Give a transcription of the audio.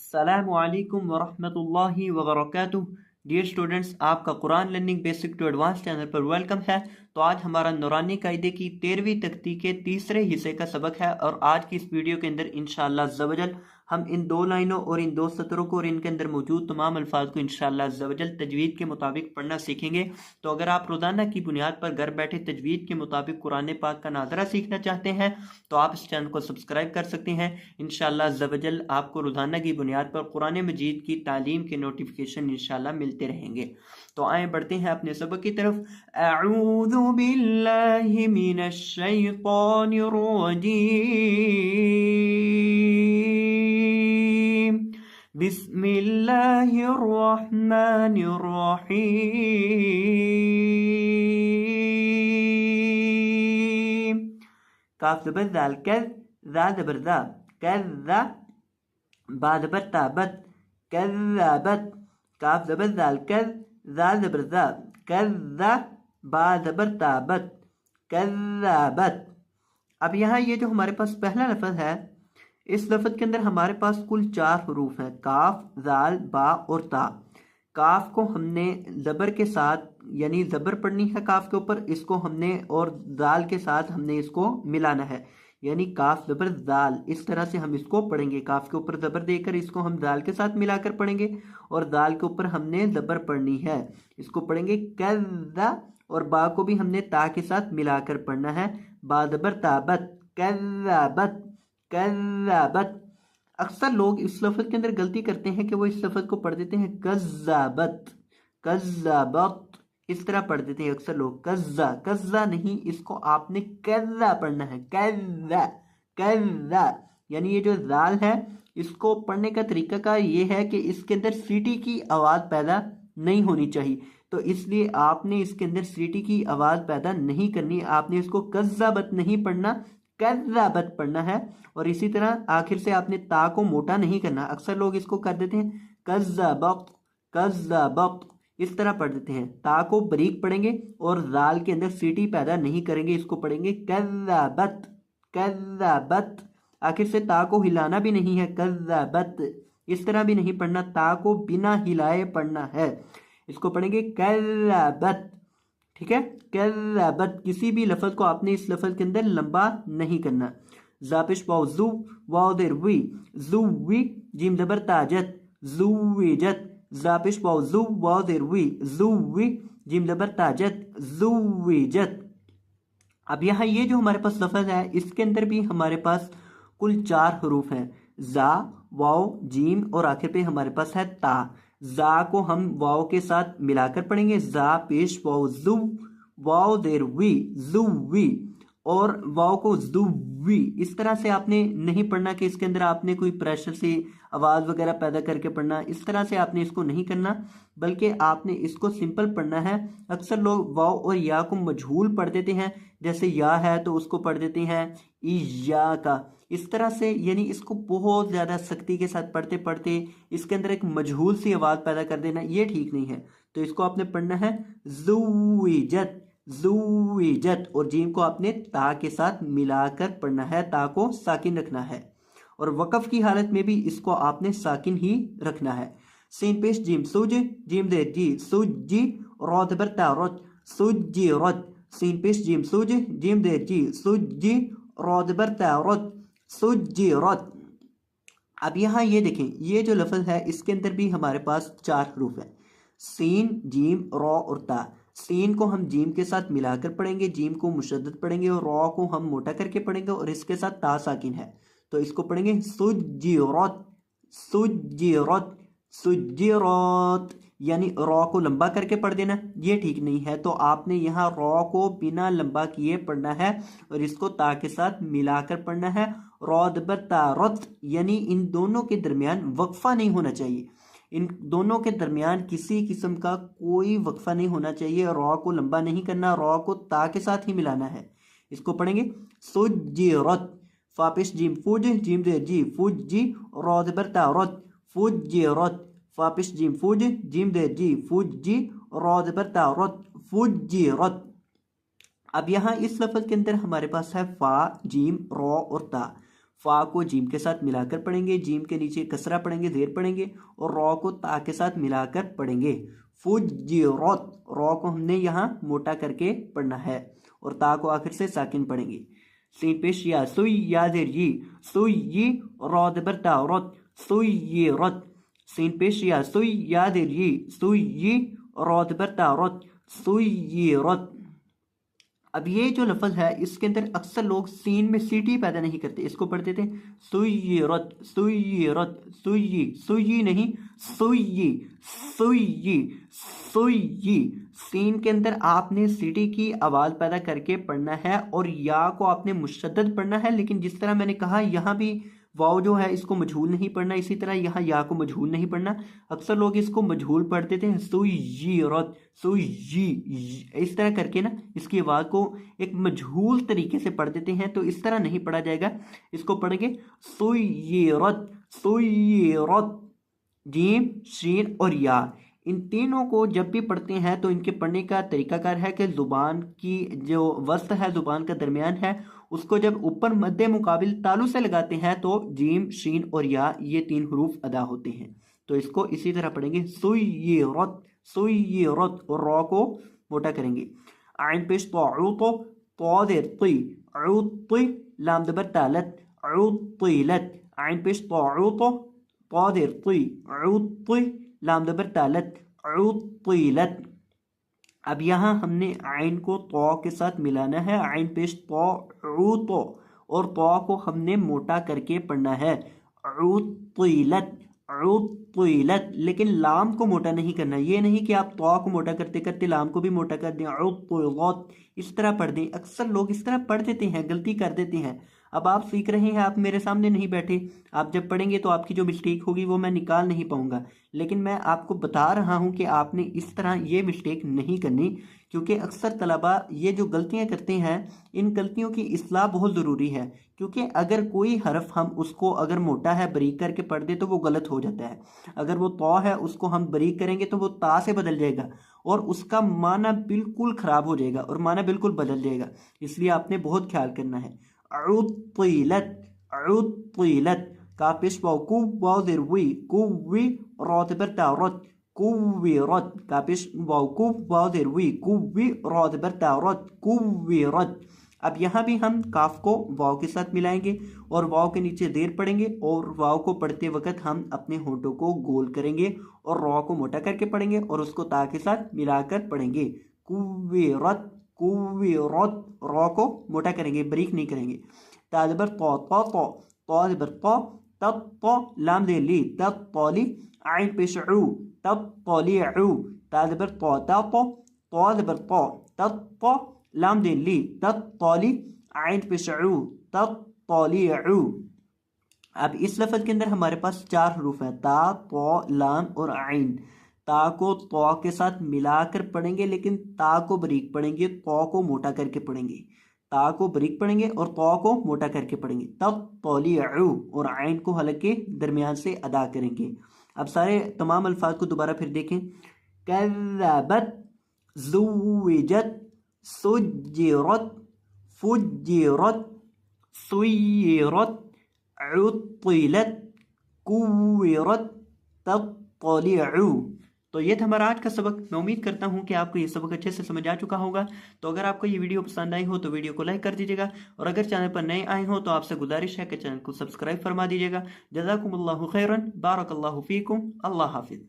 अस्सलामु अलैकुम वरहमतुल्लाहि वबरकातुहू। डियर स्टूडेंट्स, आपका Quran learning basic to advance channel पर वेलकम है। तो आज हमारा नूरानी कायदे की 13वीं तख्ती के तीसरे हिस्से का सबक है और आज की इस वीडियो के अंदर इंशाअल्लाह ज़वजल हम इन दो लाइनों और इन दो सतरों को और इनके अंदर मौजूद तमाम अल्फाज को इंशाअल्लाह ज़वजल तजवीद के मुताबिक पढ़ना सीखेंगे। तो अगर आप रोज़ाना की बुनियाद पर घर बैठे तजवीद के मुताबिक कुरान पाक का नाज़रा सीखना चाहते हैं तो आप इस चैनल को सब्सक्राइब कर सकते हैं। इंशाअल्लाह ज़वजल आपको रोज़ाना की बुनियाद पर कुरान मजीद की तालीम के नोटिफिकेशन इंशाअल्लाह मिलते रहेंगे। तो आए बढ़ते हैं अपने सबक की तरफ। अऊज़ु बिल्लाहि मिनश शैतानिर रजीम। बिस्मिल्लाहिर रहमानिर रहीम। काफ ज़बर दाल कज़, ज़ा ज़बर ज़ा, कज़्ज़ा, बा ज़बर ता बत, कज़्ज़बत। काफ ज़बर दाल कज़, ज़ा ज़बर ज़ा, कज़्ज़ा, बा ज़बर ता बत, कज़्ज़बत। अब यहाँ ये जो हमारे पास पहला लफ्ज़ है, इस लफ्ज़ के अंदर हमारे पास कुल 4 हरूफ हैं, काफ, ज़ाल, बा और ता। काफ को हमने ज़बर के साथ यानी ज़बर पढ़नी है काफ के ऊपर, इसको हमने और दाल के साथ हमने इसको मिलाना है, यानी काफ ज़बर दाल। इस तरह से हम इसको पढ़ेंगे, काफ के ऊपर ज़बर देकर इसको हम दाल के साथ मिलाकर पढ़ेंगे और दाल के ऊपर हमने ज़बर पढ़नी है, इसको पढ़ेंगे कज़्ज़ा। और बा को भी हमने ता के साथ मिलाकर पढ़ना है, बा ज़बर ताबत, कज़्ज़बत, कज़्ज़बत। अक्सर लोग इस लफ्ज़ के अंदर गलती करते हैं कि वो इस लफ्ज़ को पढ़ देते हैं कज़्ज़बत, कज़्ज़बत, इस तरह पढ़ देते हैं अक्सर लोग। कज़्ज़ा, कज़्ज़ा नहीं, इसको आपने कज़्ज़ा पढ़ना है, कज़्ज़ा, कज़्ज़ा। यानी ये जो ज़ाल है इसको पढ़ने का तरीका का ये है कि इसके अंदर सीटी की आवाज़ पैदा नहीं होनी चाहिए, तो इसलिए आपने इसके अंदर सीटी की आवाज़ पैदा नहीं करनी। आपने इसको कज़्ज़ाबत नहीं पढ़ना, कज़्ज़ाबत पढ़ना है। और इसी तरह आखिर से आपने ता को मोटा नहीं करना। अक्सर लोग इसको कर देते हैं कज़्ज़ाबत, कज़्ज़ाबत, इस तरह पढ़ देते हैं। ता को बारीक पढ़ेंगे और ज़ाल के अंदर सीटी पैदा नहीं करेंगे, इसको पढ़ेंगे कज़्ज़ाबत, कज़्ज़ाबत। आखिर से ता को हिलाना भी नहीं है, कज़्ज़ाबत, इस तरह भी नहीं पढ़ना, ता को बिना हिलाए पढ़ना है, इसको पढ़ेंगे कज़्ज़ाबत। ठीक है, कज़्ज़बत। किसी भी लफ्ज़ को आपने इस लफ्ज़ के अंदर लंबा नहीं करना। ज़ापिश वाव ज़ू, वाव देर वी, ज़ुवी, जीम ज़बर ताजत, ज़ुविजत। ज़ापिश वाव ज़ू, वाव देर वी, ज़ुवी, जीम ज़बर ताजत, ज़ुविजत। अब यहाँ ये जो हमारे पास लफ्ज़ है इसके अंदर भी हमारे पास कुल 4 हरूफ हैं, ज़ा, वाव, जीम और आखिर पे हमारे पास है ता। ज़ा को हम वाव के साथ मिलाकर पढ़ेंगे, ज़ा पेश वाव ज़ू, वाव देर वी, ज़ुवी, और वाव को ज़ुवी। इस तरह से आपने नहीं पढ़ना कि इसके अंदर आपने कोई प्रेशर से आवाज़ वगैरह पैदा करके पढ़ना, इस तरह से आपने इसको नहीं करना, बल्कि आपने इसको सिंपल पढ़ना है। अक्सर लोग वाव और या को मजहूल पढ़ देते हैं, जैसे या है तो उसको पढ़ देते हैं इया का, इस तरह से, यानी इसको बहुत ज़्यादा सख्ती के साथ पढ़ते पढ़ते इसके अंदर एक मजहूल सी आवाज़ पैदा कर देना, ये ठीक नहीं है। तो इसको आपने पढ़ना है ज़ुविजत, ज़ुविजत, और जीम को आपने ता के साथ मिलाकर पढ़ना है, ता को साकिन रखना है। और वक़फ़ की हालत में भी इसको आपने साकिन ही रखना है। सीन पेश जीम सुज, जीम दे जी सुजी, रौद बरता रोज, सुजी रोज। सीन पेश जीम सुज, जीम दे जी सुजी, रौद बरता रोज, सुजी रोज। अब यहाँ ये देखें, ये जो लफ्ज़ है इसके अंदर भी हमारे पास 4 हरूफ है, सीन, जीम, रॉ और ता। सीन को हम जीम के साथ मिलाकर पढ़ेंगे, जीम को मुशद्दद पढ़ेंगे और रॉ को हम मोटा करके पढ़ेंगे और इसके साथ ता साकिन है, तो इसको पढ़ेंगे सुज्जिरत, सुज्जिरत, सुज्जिरत। यानी रॉ को लंबा करके पढ़ देना, ये ठीक नहीं है। तो आपने यहाँ रॉ को बिना लंबा किए पढ़ना है और इसको ता के साथ मिलाकर पढ़ना है। रौदबतारत, यानी इन दोनों के दरमियान वक्फा नहीं होना चाहिए, इन दोनों के दरमियान किसी किस्म का कोई वक्फा नहीं होना चाहिए। रॉ को लंबा नहीं करना, रॉ को ता के साथ ही मिलाना है। इसको पढ़ेंगे सुज्जिरत, फापिश जीम फुज, जीम दे जी फुजी, रौद बरता रत, फुज्जिरत। फापिश जीम फुज, जीम दे जी फुजी, रौद बरता रत, फुज्जिरत। अब यहाँ इस लफ्ज़ के अंदर हमारे पास है फा, जीम, रॉ और ता। फा को जीम के साथ मिलाकर पढ़ेंगे, जीम के नीचे कसरा पढ़ेंगे, जेर पढ़ेंगे और रॉ को ता के साथ मिलाकर पढ़ेंगे। फुज्जिरत, रॉ को हमने यहाँ मोटा करके पढ़ना है और ता को आखिर से साकिन पढ़ेंगे। सीन पेश या सुई या जेर ये, सुई ये रॉ दबर ता रत, सुई ये रत। सीन पेश या सुई या जेर ये, सुई ये रॉ दबर ता रत, सुई ये रत। अब ये जो लफ्ज है इसके अंदर अक्सर लोग सीन में सीटी पैदा नहीं करते, इसको पढ़ते थे सुय्यरत, सुय्यरत, सुय्यी, सुय्यी नहीं सुय्यी, सुय्यी, सुय्यी। सीन के अंदर आपने सीटी की आवाज पैदा करके पढ़ना है और या को आपने मुशद्दद पढ़ना है, लेकिन जिस तरह मैंने कहा यहाँ भी वाव जो है इसको मजहूल नहीं पढ़ना, इसी तरह यहाँ या को मजहूल नहीं पढ़ना। अक्सर लोग इसको मजहूल पढ़ देते हैं सुय्यरत, सुय्यी, इस तरह करके ना इसकी आवाज को एक मजहूल तरीके से पढ़ देते हैं, तो इस तरह नहीं पढ़ा जाएगा। इसको पढ़ेंगे सुय्यरत, सुय्यरत। जीम, शीन और या, इन तीनों को जब भी पढ़ते हैं तो इनके पढ़ने का तरीकाकार है कि जुबान की जो वस्त है, जुबान का दरमियान है, उसको जब ऊपर मध्य मुकाबिल तालु से लगाते हैं तो जीम, शीन और या ये तीन हरूफ अदा होते हैं। तो इसको इसी तरह पढ़ेंगे सुय्यरत, सुय्यरत और रॉ को मोटा करेंगे। आइन पेश तो तौदेर ती, उती लाम दबर तालत, उतीलत। आइन पेश तो तौदेर ती, उती लाम दबर तालत, उतीलत। अब यहाँ हमने आइन को तो के साथ मिलाना है। आइन पेश तो और तो को हमने मोटा करके पढ़ना है उतीलत, उतीलत। लेकिन लाम को मोटा नहीं करना, ये नहीं कि आप तो को मोटा करते करते लाम को भी मोटा कर दें उतीलत, इस तरह पढ़ दें। अक्सर लोग इस तरह पढ़ देते हैं, गलती कर देते हैं। अब आप सीख रहे हैं, आप मेरे सामने नहीं बैठे, आप जब पढ़ेंगे तो आपकी जो मिस्टेक होगी वो मैं निकाल नहीं पाऊंगा, लेकिन मैं आपको बता रहा हूं कि आपने इस तरह ये मिस्टेक नहीं करनी, क्योंकि अक्सर तलबा ये जो गलतियां करते हैं इन गलतियों की इस्लाह बहुत ज़रूरी है। क्योंकि अगर कोई हरफ हम उसको अगर मोटा है बारीक करके पढ़ दे तो वो गलत हो जाता है। अगर वो तो है उसको हम बारीक करेंगे तो वो ता से बदल जाएगा और उसका माना बिल्कुल ख़राब हो जाएगा और माना बिल्कुल बदल जाएगा। इसलिए आपने बहुत ख्याल करना है। उतीलत, उतीलत। कापिश वाउ वाज़िर वी, कुव्वी रौतबर तारत, कुव्विरत। कापिश वाउ वाज़िर वी, कुव्वी रौतबर तारत, कुव्विरत। अब यहाँ भी हम काफ को वाव के साथ मिलाएंगे और वाव के नीचे देर पढ़ेंगे और वाव को पढ़ते वक्त हम अपने होठों को गोल करेंगे और रॉ को मोटा करके पढ़ेंगे और उसको ता के साथ मिलाकर पढ़ेंगे। कुव्विरत, कुव्विरत। रॉ को मोटा करेंगे, बारीक नहीं करेंगे। ताजबर तो ताजबर तो लाम दे ली तब तौली। आइन पेश तब तौली। ताजबर तो ताजबर तो तब लाम दे ली तब तौली। आइन पेश तब तौली। अब इस लफ्ज के अंदर हमारे पास 4 हरूफ हैं, ता, तो, लाम और आइन। ता को तो के साथ मिलाकर पढ़ेंगे, लेकिन ता को बारीक पढ़ेंगे, तो को मोटा करके पढ़ेंगे। ता को बारीक पढ़ेंगे और तो को मोटा करके पढ़ेंगे। तब तौली और आइन को हलक के दरमियान से अदा करेंगे। अब सारे तमाम अल्फाज को दोबारा फिर देखें। कज़्ज़बत, ज़ुव्विजत, सुज्जिरत, फुज्जिरत, सुय्यरत, उत्तिलत, कुव्विरत, तत्तलिअ। तो ये था हमारा आज का सबक। मैं उम्मीद करता हूँ कि आपको ये सबक अच्छे से समझ आ चुका होगा। तो अगर आपको ये वीडियो पसंद आई हो तो वीडियो को लाइक कर दीजिएगा और अगर चैनल पर नए आए हो तो आपसे गुजारिश है कि चैनल को सब्सक्राइब फरमा दीजिएगा। जज़ाकुमुल्लाहु खैरन, बारकल्लाहु फीकुम, अल्लाह हाफिज़।